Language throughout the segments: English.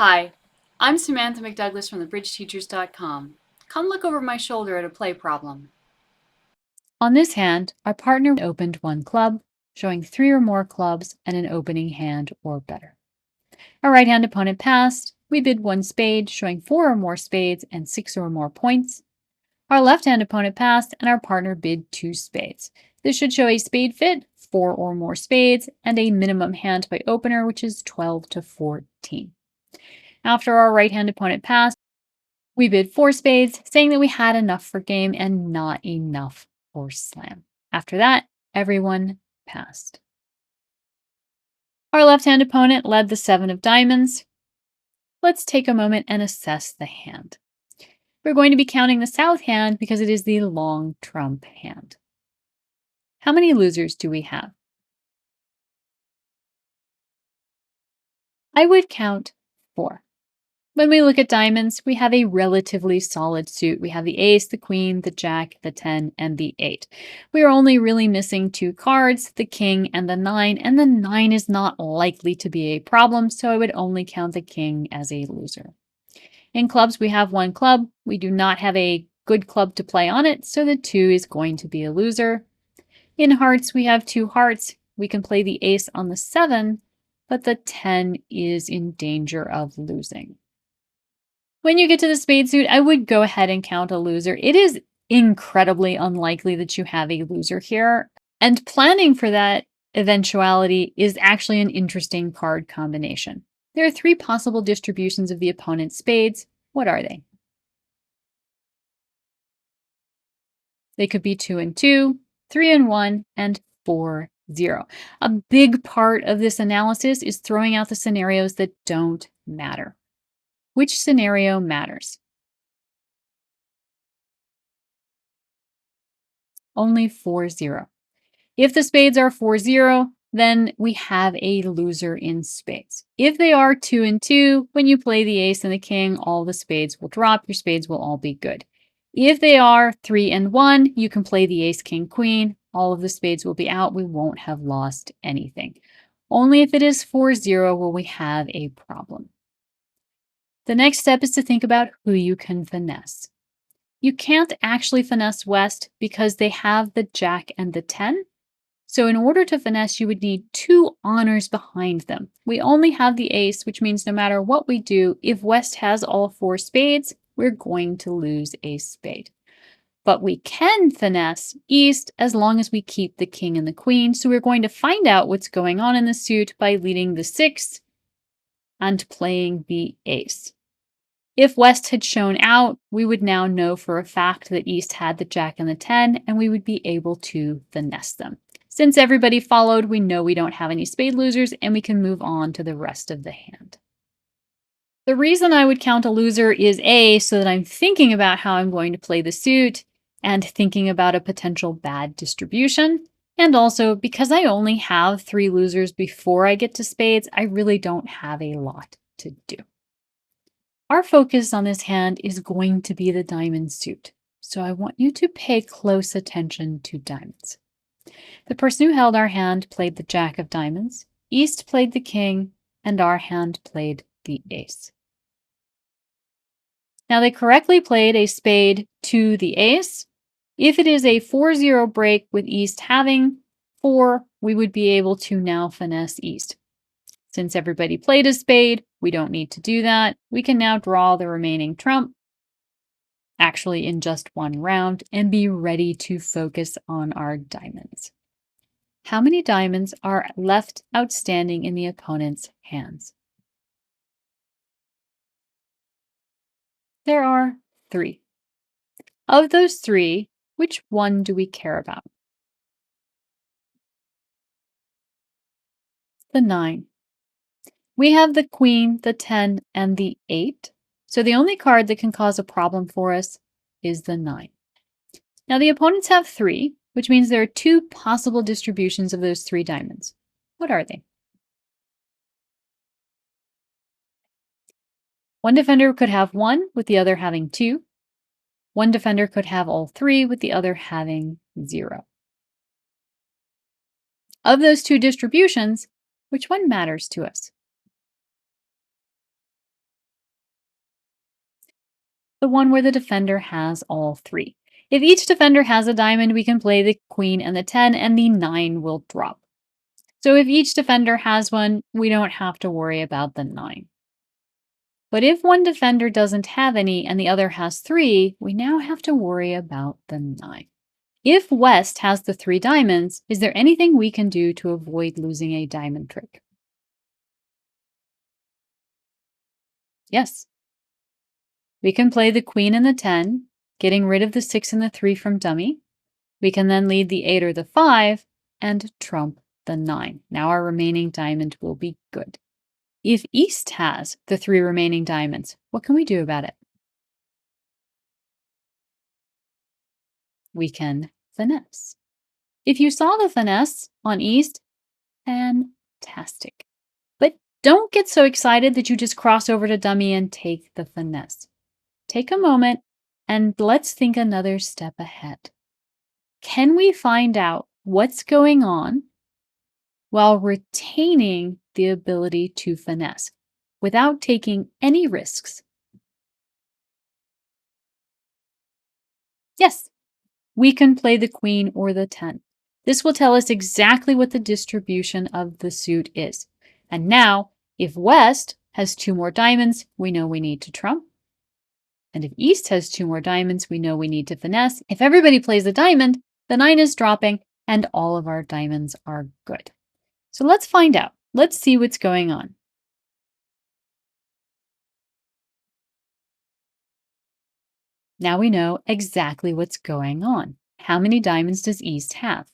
Hi, I'm Samantha McDouglas from thebridgeteachers.com. Come look over my shoulder at a play problem. On this hand, our partner opened one club, showing 3 or more clubs and an opening hand or better. Our right-hand opponent passed. We bid 1 spade, showing 4 or more spades and 6 or more points. Our left-hand opponent passed, and our partner bid 2 spades. This should show a spade fit, 4 or more spades, and a minimum hand by opener, which is 12 to 14. After our right-hand opponent passed, we bid 4 spades, saying that we had enough for game and not enough for slam. After that, everyone passed. Our left-hand opponent led the 7 of diamonds. Let's take a moment and assess the hand. We're going to be counting the south hand because it is the long trump hand. How many losers do we have? I would count 4. When we look at diamonds, we have a relatively solid suit. We have the ace, the queen, the jack, the 10, and the 8. We are only really missing 2 cards, the king and the 9, and the 9 is not likely to be a problem, so I would only count the king as a loser. In clubs, we have 1 club. We do not have a good club to play on it, so the 2 is going to be a loser. In hearts, we have 2 hearts. We can play the ace on the 7, but the 10 is in danger of losing. When you get to the spade suit, I would go ahead and count a loser. It is incredibly unlikely that you have a loser here, and planning for that eventuality is actually an interesting card combination. There are 3 possible distributions of the opponent's spades. What are they? They could be 2 and 2, 3 and 1, and 4, 0. A big part of this analysis is throwing out the scenarios that don't matter. Which scenario matters? Only 4, 0. If the spades are 4, 0, then we have a loser in spades. If they are 2 and 2, when you play the ace and the king, all the spades will drop. Your spades will all be good. If they are 3 and 1, you can play the ace, king, queen. All of the spades will be out. We won't have lost anything. Only if it is 4, 0 will we have a problem. The next step is to think about who you can finesse. You can't actually finesse West because they have the jack and the 10. So in order to finesse, you would need 2 honors behind them. We only have the ace, which means no matter what we do, if West has all 4 spades, we're going to lose a spade. But we can finesse East as long as we keep the king and the queen. So we're going to find out what's going on in the suit by leading the 6 and playing the ace. If West had shown out, we would now know for a fact that East had the jack and the 10, and we would be able to finesse them. Since everybody followed, we know we don't have any spade losers, and we can move on to the rest of the hand. The reason I would count a loser is A, so that I'm thinking about how I'm going to play the suit and thinking about a potential bad distribution. And also, because I only have 3 losers before I get to spades, I really don't have a lot to do. Our focus on this hand is going to be the diamond suit, so I want you to pay close attention to diamonds. The person who held our hand played the jack of diamonds, East played the king, and our hand played the ace. Now they correctly played a spade to the ace. If it is a 4-0 break with East having 4, we would be able to now finesse East. Since everybody played a spade, we don't need to do that. We can now draw the remaining trump, actually in just 1 round, and be ready to focus on our diamonds. How many diamonds are left outstanding in the opponent's hands? There are 3. Of those 3, which one do we care about? The 9. We have the queen, the 10, and the 8. So the only card that can cause a problem for us is the 9. Now the opponents have 3, which means there are 2 possible distributions of those 3 diamonds. What are they? One defender could have 1, with the other having 2. One defender could have all 3, with the other having 0. Of those 2 distributions, which one matters to us? the one where the defender has all three. If each defender has a diamond, we can play the queen and the 10, and the 9 will drop. So if each defender has one, we don't have to worry about the 9. But if one defender doesn't have any and the other has 3, we now have to worry about the 9. If West has the 3 diamonds, is there anything we can do to avoid losing a diamond trick? Yes. We can play the queen and the 10, getting rid of the 6 and the 3 from dummy. We can then lead the 8 or the 5 and trump the 9. Now our remaining diamond will be good. If East has the 3 remaining diamonds, what can we do about it? We can finesse. If you saw the finesse on East, fantastic. But don't get so excited that you just cross over to dummy and take the finesse. Take a moment and let's think another step ahead. Can we find out what's going on while retaining the ability to finesse without taking any risks? Yes, we can play the queen or the 10. This will tell us exactly what the distribution of the suit is. And now, if West has 2 more diamonds, we know we need to trump. And if East has 2 more diamonds, we know we need to finesse. If everybody plays the diamond, the 9 is dropping and all of our diamonds are good. So let's find out. Let's see what's going on. Now we know exactly what's going on. How many diamonds does East have?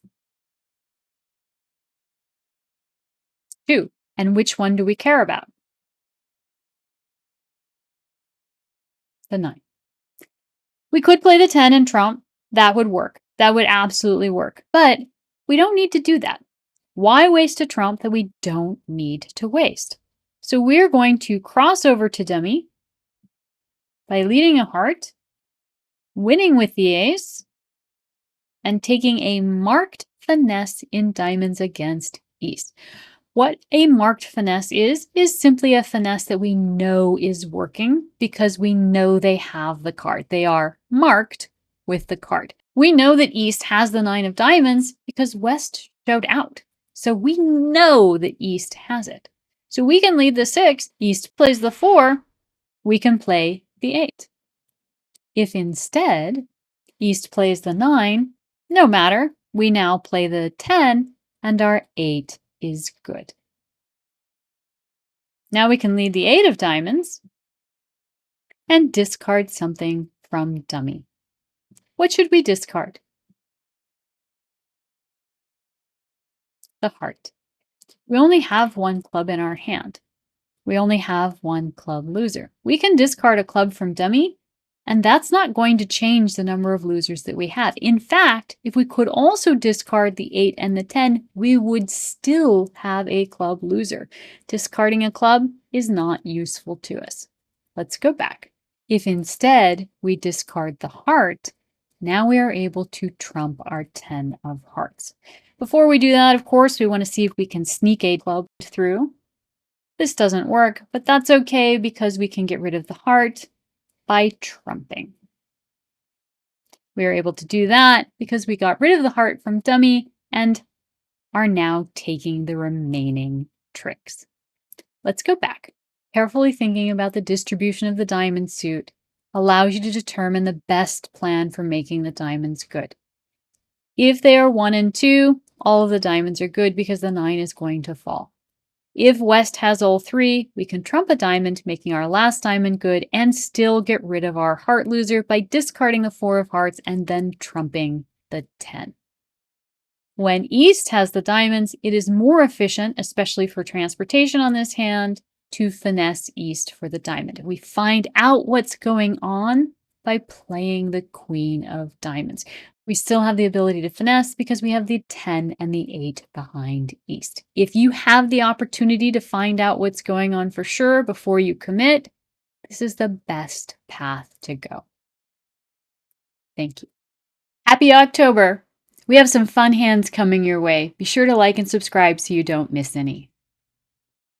2. And which one do we care about? The 9. We could play the 10 and trump. That would work. That would absolutely work. But we don't need to do that. Why waste a trump that we don't need to waste? So we're going to cross over to dummy by leading a heart, winning with the ace, and taking a marked finesse in diamonds against East. What a marked finesse is simply a finesse that we know is working because we know they have the card. They are marked with the card. We know that East has the 9 of diamonds because West showed out. So we know that East has it. So we can lead the 6, East plays the 4, we can play the 8. If instead East plays the 9, no matter, we now play the 10 and our 8 is good. Now we can lead the 8 of diamonds and discard something from dummy. What should we discard? The heart. We only have 1 club in our hand. We only have 1 club loser. We can discard a club from dummy, and that's not going to change the number of losers that we have. In fact, if we could also discard the 8 and the 10, we would still have a club loser. Discarding a club is not useful to us. Let's go back. If instead we discard the heart, now we are able to trump our 10 of hearts. Before we do that, of course, we want to see if we can sneak a club through. This doesn't work, but that's okay because we can get rid of the heart by trumping. We are able to do that because we got rid of the heart from dummy and are now taking the remaining tricks. Let's go back. Carefully thinking about the distribution of the diamond suit allows you to determine the best plan for making the diamonds good. If they are 1 and 2, all of the diamonds are good because the 9 is going to fall. If West has all 3, we can trump a diamond, making our last diamond good, and still get rid of our heart loser by discarding the 4 of hearts and then trumping the 10. When East has the diamonds, it is more efficient, especially for transportation on this hand, to finesse East for the diamond. We find out what's going on by playing the queen of diamonds. We still have the ability to finesse because we have the 10 and the 8 behind East. If you have the opportunity to find out what's going on for sure before you commit, this is the best path to go. Thank you. Happy October! We have some fun hands coming your way. Be sure to like and subscribe so you don't miss any.